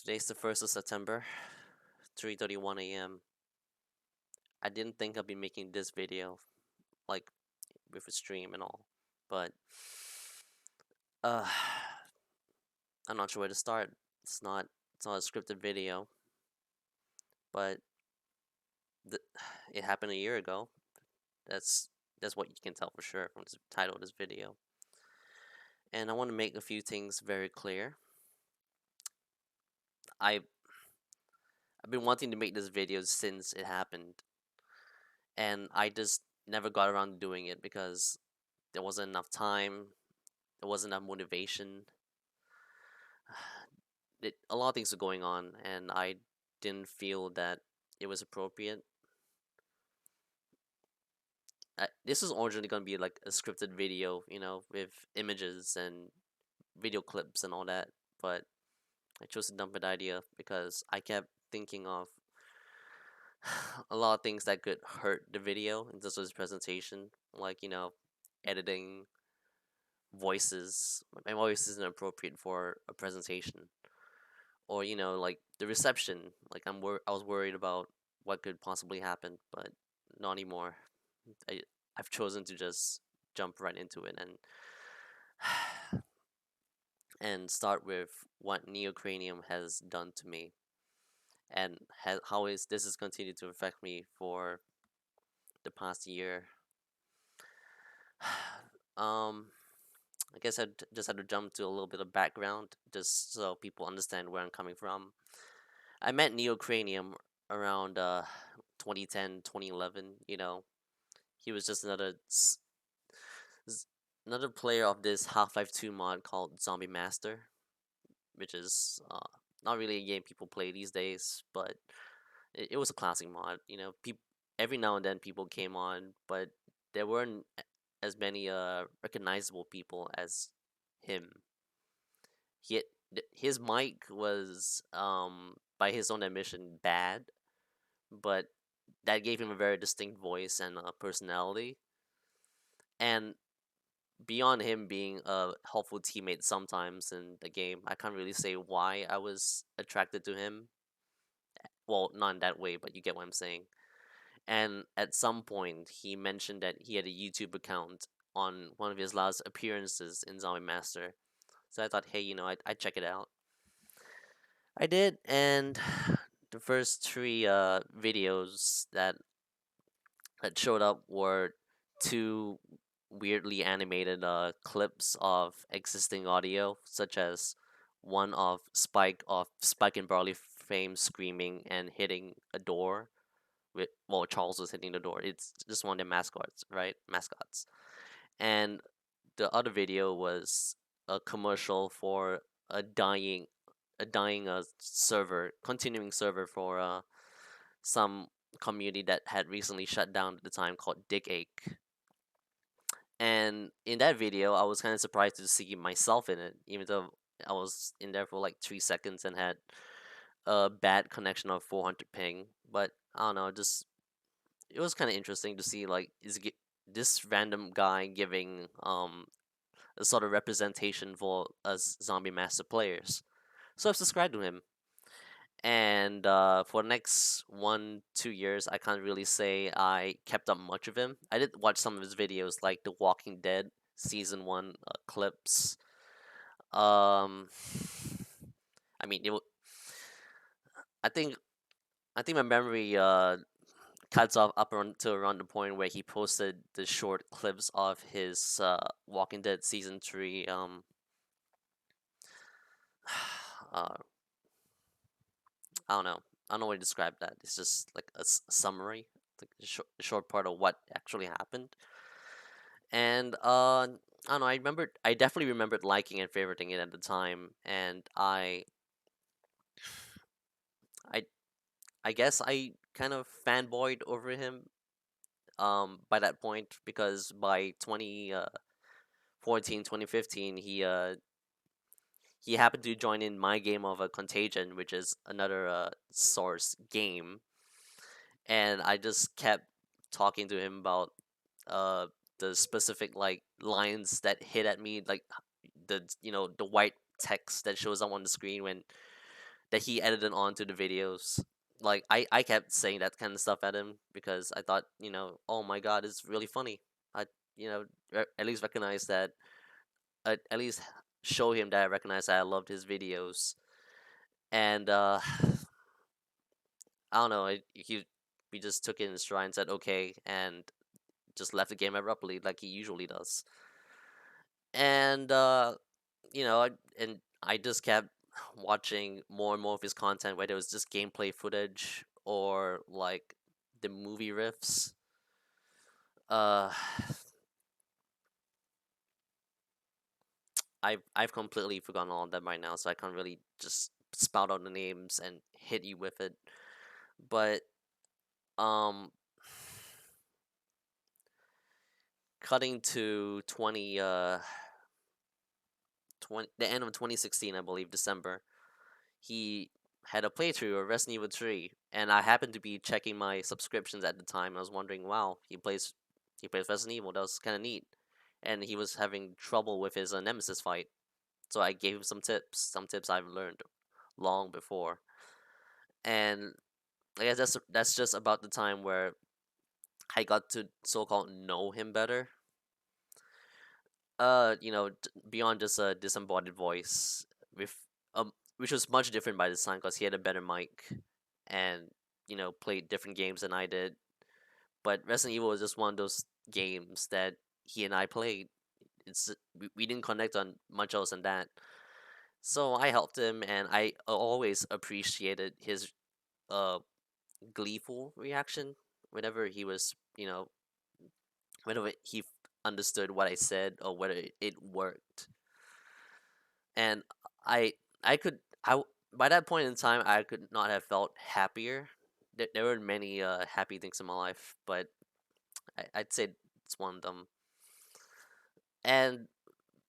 Today's the 1st of September, 3:31 a.m. I didn't think I'd be making this video, like, with a stream and all, but, uh, I'm not sure where to start. It's not, it's not a scripted video, but th it happened a year ago. That's, that's what you can tell for sure from the title of this video. And I want to make a few things very clear. I, I've been wanting to make this video since it happened, and I just never got around to doing it because there wasn't enough time, there wasn't enough motivation. A lot of things were going on, and I didn't feel that it was appropriate. This was originally going to be like a scripted video, with images and video clips and all that, but I chose to dump that idea because I kept thinking of a lot of things that could hurt the video in terms of its presentation, like, editing, voices. My voice isn't appropriate for a presentation, or like the reception. Like I was worried about what could possibly happen, but not anymore. I I've chosen to just jump right into it and start with what NeoCranium has done to me, and how is this has continued to affect me for the past year. um I guess just had to jump to a little bit of background just so people understand where I'm coming from. I met NeoCranium around 2010, 2011. He was just another player of this Half-Life 2 mod called Zombie Master, which is not really a game people play these days, but it was a classic mod. Every now and then people came on, but there weren't as many recognizable people as him. His mic was, by his own admission, bad, but that gave him a very distinct voice and personality. And beyond him being a helpful teammate sometimes in the game, I can't really say why I was attracted to him. Well, not in that way, but you get what I'm saying. And at some point, he mentioned that he had a YouTube account on one of his last appearances in Zombie Master. So I thought, hey, I'd check it out. I did, and the first three videos that showed up were two weirdly animated clips of existing audio, such as one of Spike and Barley fame screaming and hitting a door. Well, Charles was hitting the door. It's just one of their mascots, right? Mascots. And the other video was a commercial for a dying server, continuing server for some community that had recently shut down at the time called Dig Ache. And in that video, I was kind of surprised to see myself in it, even though I was in there for like 3 seconds and had a bad connection of 400 ping. But I don't know, just it was kind of interesting to see like this random guy giving a sort of representation for us zombie master players. So I've subscribed to him, and for the next 1 2 years, I can't really say I kept up much of him. I did watch some of his videos, like the Walking Dead season 1 clips. Um, I mean, I think I think my memory cuts off up to around the point where he posted the short clips of his Walking Dead season 3 uh I don't know. I don't know how to describe that. It's just like a summary, like a short part of what actually happened. And I don't know. I definitely remembered liking and favoriting it at the time, and I, I guess I kind of fanboyed over him. By that point, because by 2014, 2015, he happened to join in my game of a Contagion, which is another Source game, and I just kept talking to him about uh the specific like lines that hit at me, like the white text that shows up on the screen when that he edited onto the videos. Like I kept saying that kind of stuff at him because I thought, oh my god, it's really funny. I, at least recognize that, at least show him that I recognize that I loved his videos. And I don't know, we just took it in stride and said okay, and just left the game abruptly like he usually does. And I just kept watching more and more of his content, whether it was just gameplay footage or like the movie riffs. Uh, I've completely forgotten all of them right now, so I can't really just spout out the names and hit you with it. But um, cutting to 20 the end of 2016, I believe, December, he had a playthrough of Resident Evil 3, and I happened to be checking my subscriptions at the time. I was wondering, wow, he plays Resident Evil. That was kind of neat, and he was having trouble with his Nemesis fight. So I gave him some tips I've learned long before, and I guess that's just about the time where I got to so-called know him better. Beyond just a disembodied voice, with which was much different by this time because he had a better mic, and played different games than I did. But Resident Evil was just one of those games that he and I played. We didn't connect on much else than that. So I helped him, and I always appreciated his uh gleeful reaction whenever he was, whenever he understood what I said or whether it worked. And I I could I w- by that point in time I could not have felt happier. There were many happy things in my life, but I'd say it's one of them. And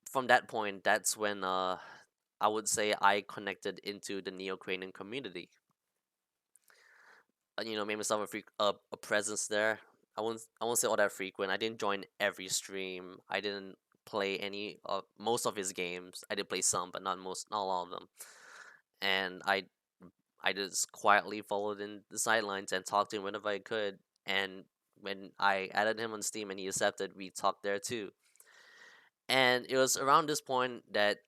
from that point, that's when I would say I connected into the NeoCranium community. Made myself a presence there. I won't say all that frequent. I didn't join every stream. I didn't play any most of his games. I did play some, but not all of them. And I just quietly followed in the sidelines and talked to him whenever I could. And when I added him on Steam and he accepted, we talked there too. And it was around this point that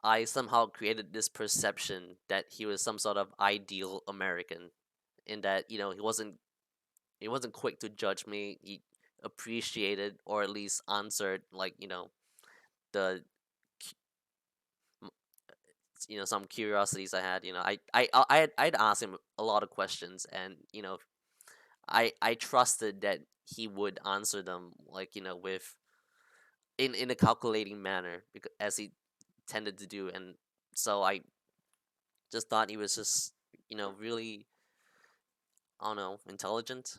I somehow created this perception that he was some sort of ideal American, in that he wasn't quick to judge me. He appreciated or at least answered, like, the some curiosities I had. I'd ask him a lot of questions, and I trusted that he would answer them, like, with in a calculating manner, because as he tended to do. And so I just thought he was just really, I don't know, intelligent.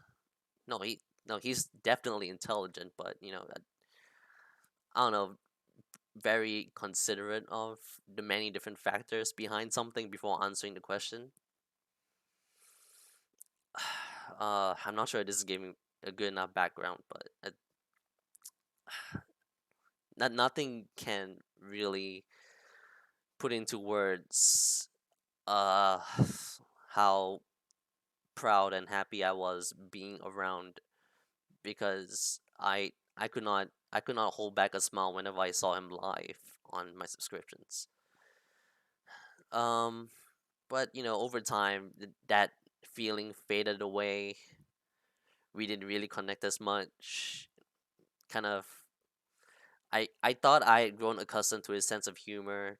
No, he's definitely intelligent, but I don't know, very considerate of the many different factors behind something before answering the question. I'm not sure this is giving a good enough background, but nothing can really put into words uh how proud and happy I was being around, because I could not hold back a smile whenever I saw him live on my subscriptions. Um, but over time, that feeling faded away. We didn't really connect as much. Kind of, I thought I had grown accustomed to his sense of humor.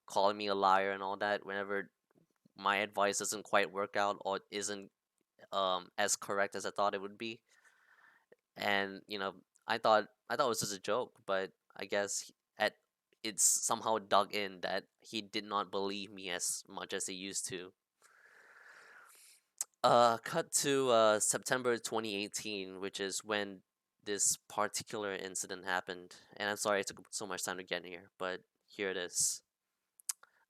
Calling me a liar and all that whenever my advice doesn't quite work out or isn't as correct as I thought it would be. And I thought it was just a joke, but I guess at it's somehow dug in that he did not believe me as much as he used to. Cut to September 2018, which is when this particular incident happened. And I'm sorry it took so much time to get here, but here it is.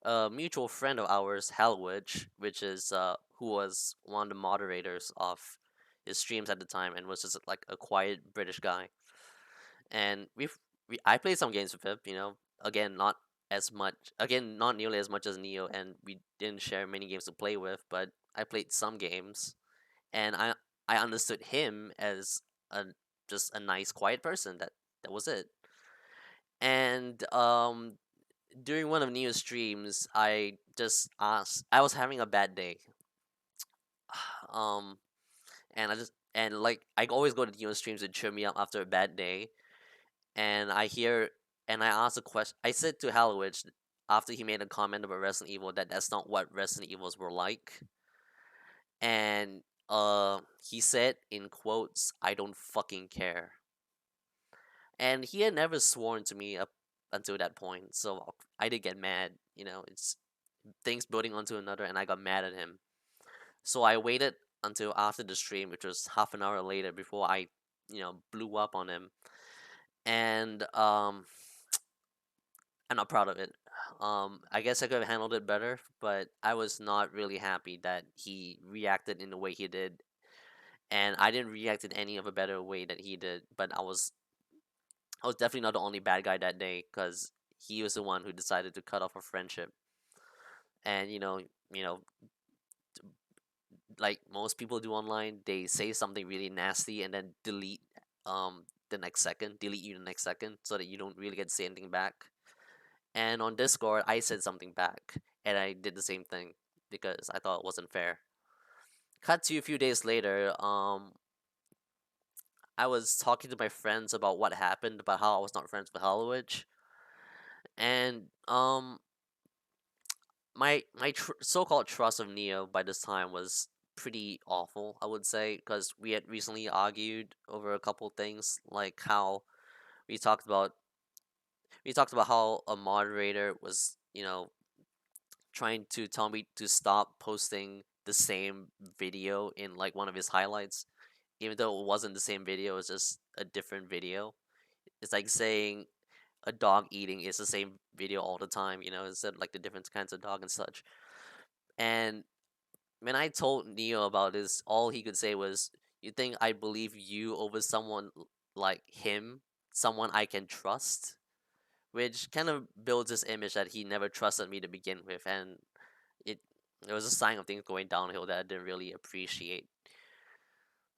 A mutual friend of ours, Halwich, which is who was one of the moderators of his streams at the time and was just like a quiet British guy. And I played some games with him. Again, not as much. Again, not nearly as much as Neo, and we didn't share many games to play with. But I played some games, and I understood him as a just a nice, quiet person. That was it. And during one of Neo's streams, I just asked. I was having a bad day. Um, and like I always go to Neo streams to cheer me up after a bad day. And I asked a question. I said to Hallowich after he made a comment about Resident Evil that that's not what Resident Evils were like, and he said in quotes, "I don't fucking care," and he had never sworn to me up until that point, so I did get mad. It's things building onto another, and I got mad at him. So I waited until after the stream, which was half an hour later, before I, blew up on him, and I'm not proud of it. I guess I could have handled it better, but I was not really happy that he reacted in the way he did, and I didn't react in any of a better way that he did. But I was definitely not the only bad guy that day, because he was the one who decided to cut off a friendship, and like most people do online, they say something really nasty and then delete you the next second, so that you don't really get to say anything back. And on Discord, I said something back, and I did the same thing because I thought it wasn't fair. Cut to a few days later, I was talking to my friends about what happened, about how I was not friends with Hollowich, and my so-called trust of Neo by this time was pretty awful, I would say, because we had recently argued over a couple things, like how we talked about we talked about how a moderator was, trying to tell me to stop posting the same video in like one of his highlights, even though it wasn't the same video, it's just a different video. It's like saying a dog eating is the same video all the time, instead of like the different kinds of dog and such. And when I told Neo about this, all he could say was, "You think I believe you over someone like him, someone I can trust?" Which kind of builds this image that he never trusted me to begin with, and it it was a sign of things going downhill that I didn't really appreciate.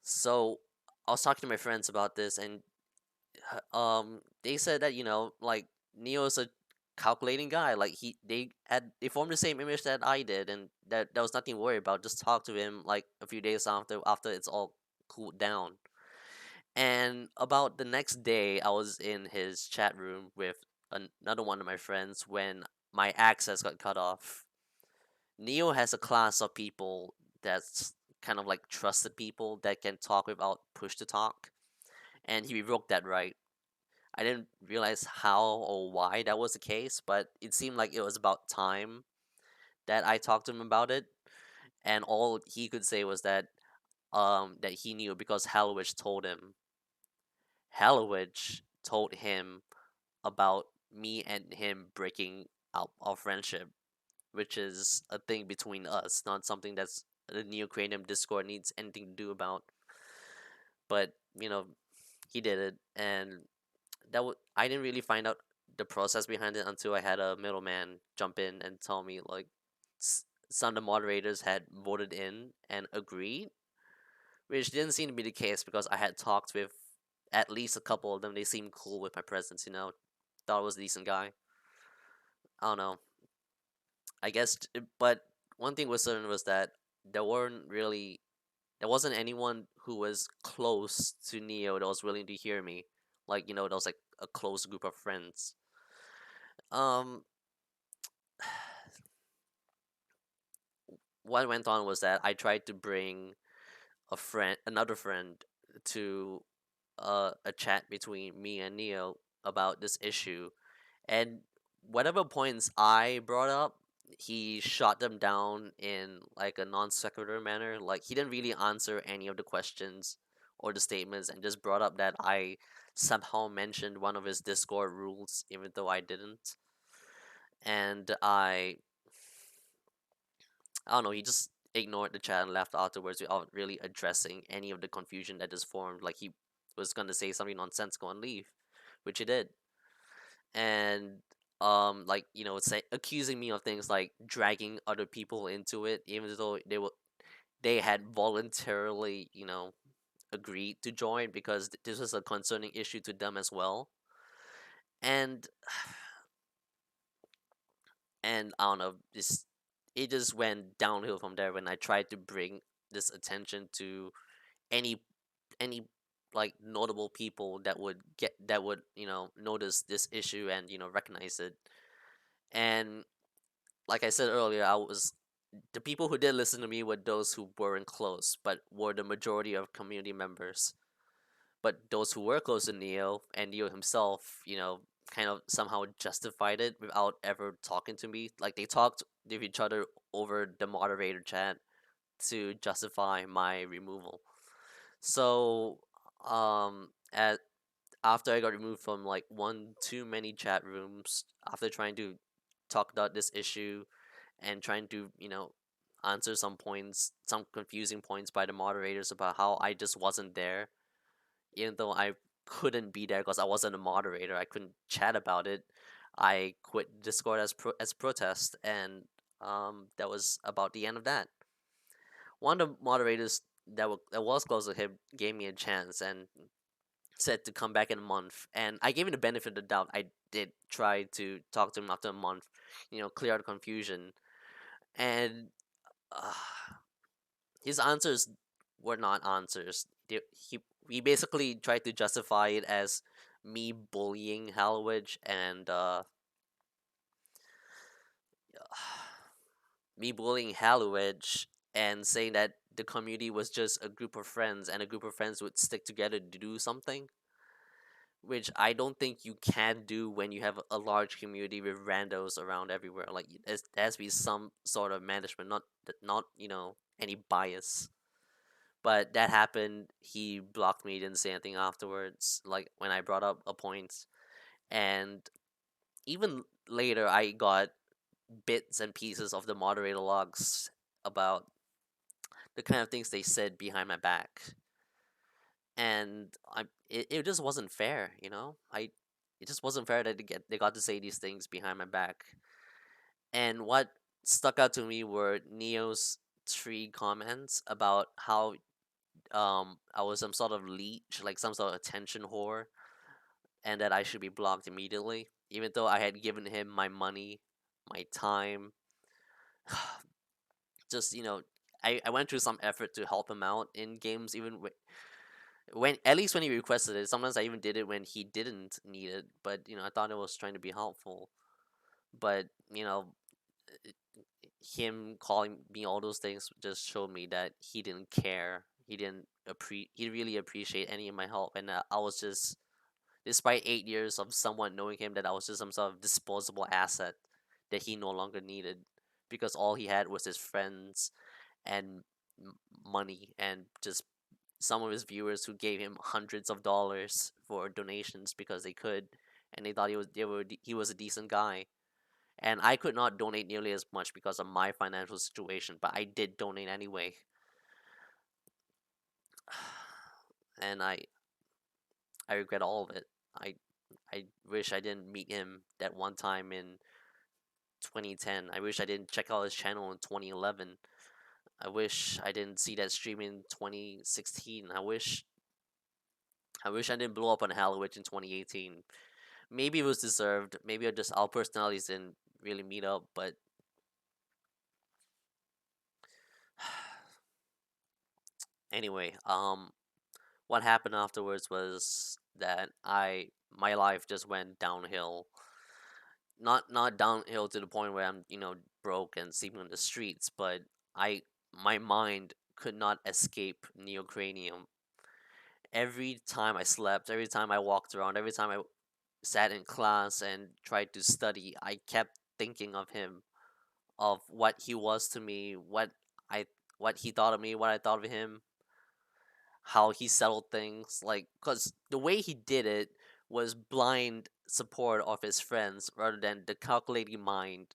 So I was talking to my friends about this, and they said that like Neo's a calculating guy. Like they formed the same image that I did, and that there was nothing to worry about. Just talk to him like a few days after it's all cooled down. And about the next day, I was in his chat room with another one of my friends when my access got cut off. Neo has a class of people that's kind of like trusted people that can talk without push to talk, and he revoked that right. I didn't realize how or why that was the case, but it seemed like it was about time that I talked to him about it, and all he could say was that he knew because Hallowich told him. Hallowich told him about me and him breaking up our friendship, which is a thing between us, not something that's the NeoCranium Discord needs anything to do about. But he did it, and I didn't really find out the process behind it until I had a middleman jump in and tell me like some of the moderators had voted in and agreed, which didn't seem to be the case because I had talked with at least a couple of them. They seemed cool with my presence, thought I was a decent guy. I don't know. I guess, but one thing was certain was that there weren't really there wasn't anyone who was close to Neo that was willing to hear me. Like, there was like a close group of friends. Um, what went on was that I tried to bring another friend, to a chat between me and Neo about this issue, and whatever points I brought up, he shot them down in like a non sequitur manner. Like he didn't really answer any of the questions or the statements, and just brought up that I somehow mentioned one of his Discord rules, even though I didn't. And I don't know, he just ignored the chat and left afterwards without really addressing any of the confusion that just formed. Like he was gonna say something nonsensical and leave, which he did. And like say accusing me of things like dragging other people into it, even though they had voluntarily agreed to join because this was a concerning issue to them as well. And I don't know, this it just went downhill from there when I tried to bring this attention to any any like notable people that would notice this issue and recognize it. And like I said earlier, I was the people who did listen to me were those who weren't close, but were the majority of community members. But those who were close to Neo and Neo himself, kind of somehow justified it without ever talking to me. Like they talked with each other over the moderator chat to justify my removal. So, at after I got removed from like one too many chat rooms, after trying to talk about this issue and trying to, answer some points, some confusing points by the moderators about how I just wasn't there, even though I couldn't be there because I wasn't a moderator. I couldn't chat about it. I quit Discord as protest, and that was about the end of that. One of the moderators that was close to him gave me a chance and said to come back in a month, and I gave him the benefit of the doubt. I did try to talk to him after a month, clear the confusion, and uh, his answers were not answers. He basically tried to justify it as me bullying Hallowedge and me bullying Hallowedge and saying that the community was just a group of friends and a group of friends would stick together to do something, which I don't think you can do when you have a large community with randos around everywhere. Like there has to be some sort of management, not any bias. But that happened. He blocked me. Didn't say anything afterwards. Like when I brought up a point, and even later, I got bits and pieces of the moderator logs about the kind of things they said behind my back, and it just wasn't fair. It just wasn't fair that they got to say these things behind my back. And what stuck out to me were Neo's three comments about how I was some sort of leech, like some sort of attention whore, and that I should be blocked immediately, even though I had given him my money, my time. Just I went through some effort to help him out in games, even when at least when he requested it. Sometimes I even did it when he didn't need it, but I thought it was trying to be helpful. But him calling me all those things just showed me that he didn't care. He really appreciate any of my help, and I was just, despite 8 years of someone knowing him, that I was just some sort of disposable asset that he no longer needed because all he had was his friends and money and just some of his viewers who gave him hundreds of dollars for donations because they could, and they thought he was a decent guy. And I could not donate nearly as much because of my financial situation, but I did donate anyway. And I regret all of it. I I wish I didn't meet him that one time in 2010. I wish I didn't check out his channel in 2011. I wish I didn't see that stream in 2016. I wish I didn't blow up on Halloween in 2018. Maybe it was deserved. Maybe just our personalities didn't really meet up, but anyway, what happened afterwards was that my life just went downhill. Not downhill to the point where I'm, broke and sleeping on the streets, but I my mind could not escape NeoCranium. Every time I slept, every time I walked around, every time I sat in class and tried to study, I kept thinking of him, of what he was to me, I what he thought of me, what I thought of him, how he settled things. Like, cause the way he did it was blind support of his friends rather than the calculating mind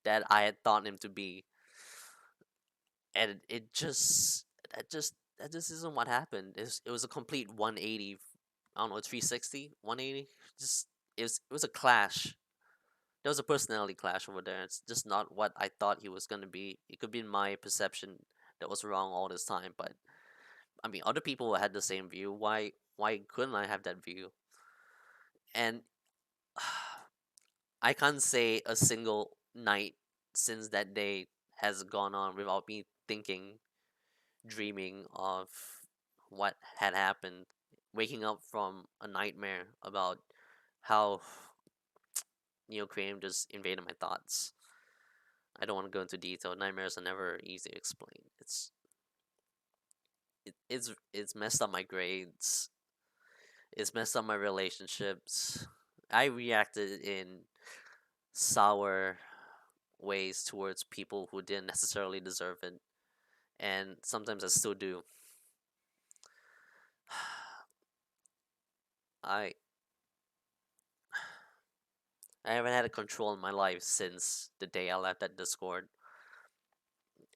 that I had thought him to be. And that just isn't what happened. It was a complete 180. I don't know, 360, 180. Just it was a clash. there was a personality clash over there. It's just not what I thought he was gonna be. It could be my perception that was wrong all this time, but I mean, other people had the same view. Why couldn't I have that view? And I can't say a single night since that day has gone on without me thinking, dreaming of what had happened, waking up from a nightmare about how NeoCranium just invaded my thoughts. I don't want to go into detail. Nightmares are never easy to explain. It's messed up my grades. It's messed up my relationships. I reacted in sour ways towards people who didn't necessarily deserve it, and sometimes I still do. I I haven't had a control in my life since the day I left that Discord,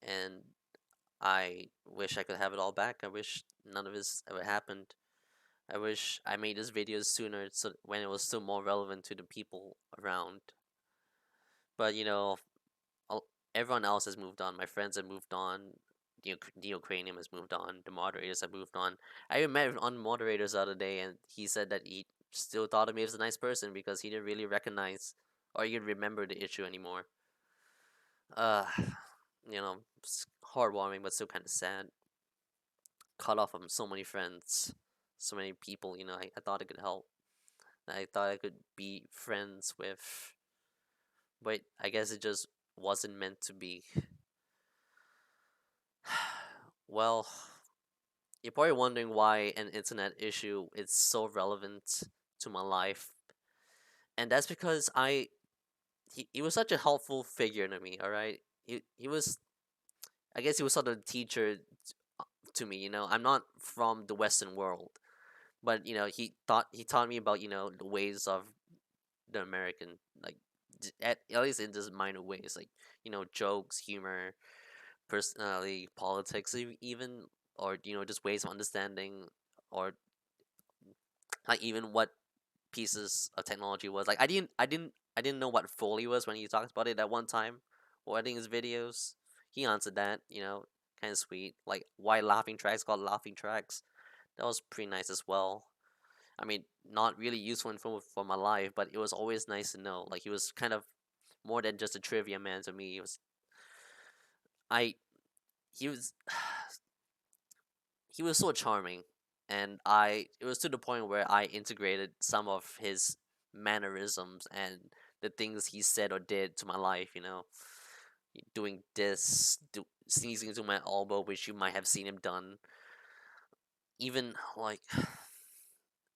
and I wish I could have it all back. I wish none of this ever happened. I wish I made this video sooner, so when it was still more relevant to the people around. But I'll, everyone else has moved on. My friends have moved on. NeoCranium has moved on. The moderators have moved on. I even met on moderators the other day, and he said that he still thought of me as a nice person because he didn't really recognize or even remember the issue anymore. Uh, it's heartwarming, but still kind of sad. Cut off from so many friends, so many people. I thought I could help. I thought I could be friends with, but I guess it just wasn't meant to be. Well, you're probably wondering why an internet issue is so relevant to my life, and that's because he was such a helpful figure to me. All right, he was, I guess he was sort of a teacher to me. I'm not from the Western world, but he taught me about the ways of the American, like at least in just minor ways, like jokes, humor, personality, politics, even, or just ways of understanding, or like even what pieces of technology was. Like I didn't know what Foley was when he talked about it at one time while editing his videos. He answered that, kind of sweet. Like why laughing tracks called laughing tracks. That was pretty nice as well. I mean, not really useful info for my life, but it was always nice to know. Like he was kind of more than just a trivia man to me. I he was he was so charming, and it was to the point where I integrated some of his mannerisms and the things he said or did to my life. Doing this, sneezing into my elbow, which you might have seen him done. Even like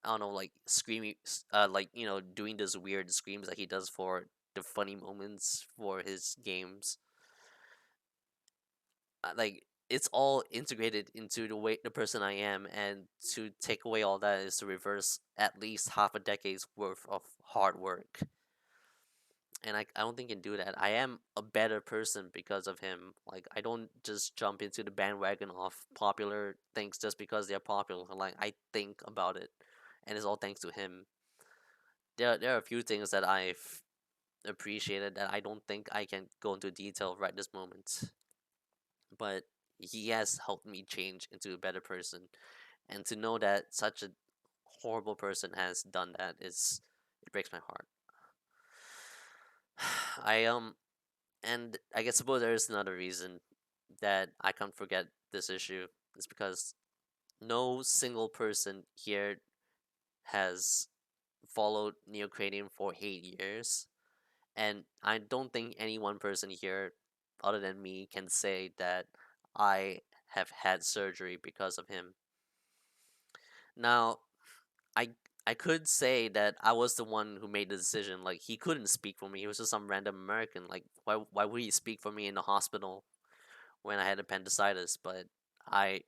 I don't know, like screaming, like doing those weird screams that he does for the funny moments for his games. Like it's all integrated into the person I am, and to take away all that is to reverse at least half a decade's worth of hard work. And I don't think I can do that. I am a better person because of him. Like I don't just jump into the bandwagon of popular things just because they're popular. Like I think about it, and it's all thanks to him. There are a few things that I've appreciated that I don't think I can go into detail right this moment, but he has helped me change into a better person. And to know that such a horrible person has done that is, it breaks my heart. I and I guess suppose there is another reason that I can't forget this issue. Is because no single person here has followed NeoCranium for 8 years, and I don't think any one person here, other than me, can say that I have had surgery because of him. Now, I I could say that I was the one who made the decision. Like he couldn't speak for me. He was just some random American. Like why would he speak for me in the hospital when I had appendicitis? But I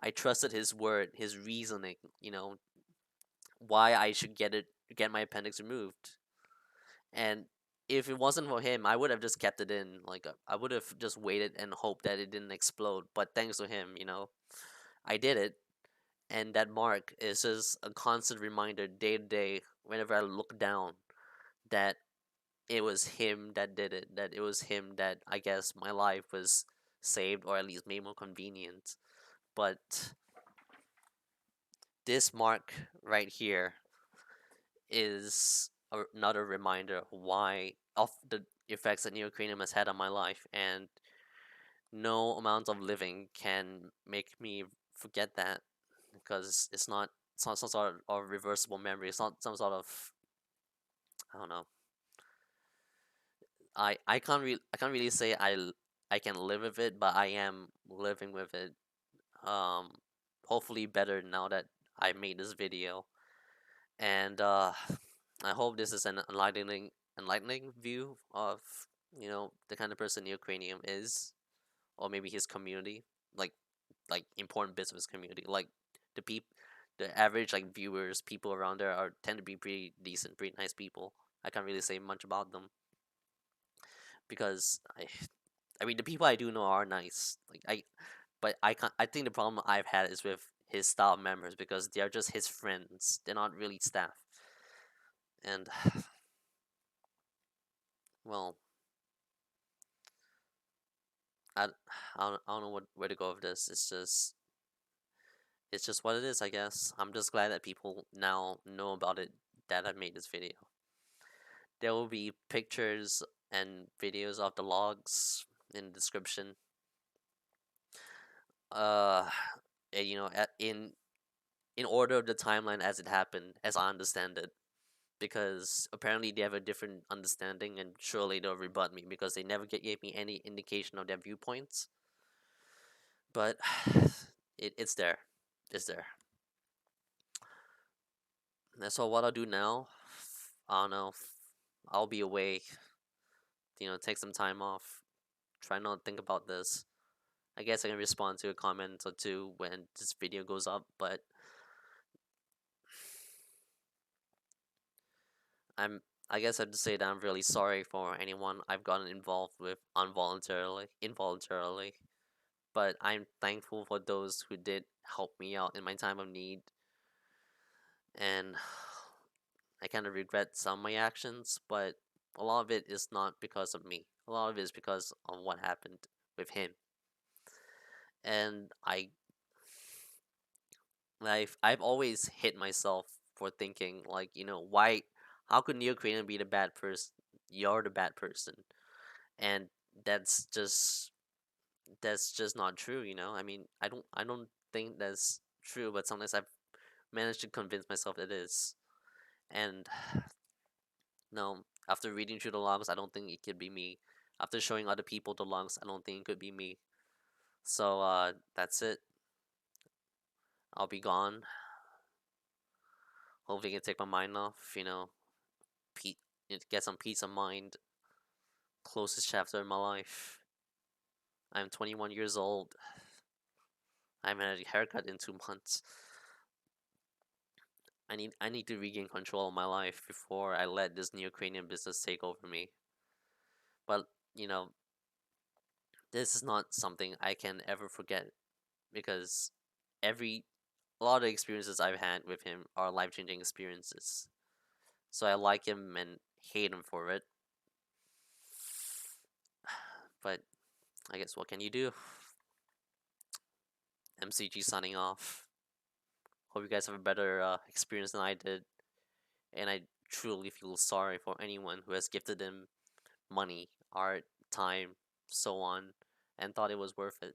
I trusted his word, his reasoning. Why I should get my appendix removed. And if it wasn't for him, I would have just kept it in. Like I would have just waited and hoped that it didn't explode. But thanks to him, I did it, and that mark is just a constant reminder day to day whenever I look down that it was him that did it. That it was him that, I guess, my life was saved or at least made more convenient. But this mark right here is another reminder why of the effects that neocranium has had on my life, and no amount of living can make me forget that, because it's not some sort of reversible memory. It's not some sort of, I don't know. I can't really say I can live with it, but I am living with it. Um, Hopefully better now that I made this video, and I hope this is an enlightening view of the kind of person Neocranium is, or maybe his community, like important bits of his community, like the peop the average like viewers, people around there are tend to be pretty decent, pretty nice people. I can't really say much about them because I mean the people I do know are nice. But I can't. I think the problem I've had is with his staff members because they are just his friends. They're not really staff. And well, I, I don't know where to go with this. It's just what it is, I guess. I'm just glad that people now know about it, that I made this video. There will be pictures and videos of the logs in the description. Uh, in order of the timeline as it happened, as I understand it, because apparently they have a different understanding, and surely they'll rebut me because they never gave me any indication of their viewpoints. But it's there. It's there. And so what I'll do now, I don't know. I'll be away. Take some time off. Try not to think about this. I guess I can respond to a comment or two when this video goes up, but I'm. I guess I have to say that I'm really sorry for anyone I've gotten involved with involuntarily. But I'm thankful for those who did help me out in my time of need, and I kind of regret some of my actions, but a lot of it is not because of me. A lot of it is because of what happened with him. And I've always hit myself for thinking like, why how could Neocranium be the bad person? You're the bad person. And that's just that's just not true, I mean, I don't think that's true, but sometimes I've managed to convince myself it is. And no, after reading through the logs, I don't think it could be me. After showing other people the logs, I don't think it could be me. So that's it. I'll be gone. Hopefully, I can take my mind off. Pe- get some peace of mind. Closest chapter in my life. I'm 21 years old. I haven't had a haircut in 2 months. I need to regain control of my life before I let this neocranium business take over me. But you know, this is not something I can ever forget because every a lot of the experiences I've had with him are life changing experiences. So I like him and hate him for it. But I guess what can you do? MCG signing off. Hope you guys have a better experience than I did. And I truly feel sorry for anyone who has gifted him money, art, time, so on, and thought it was worth it.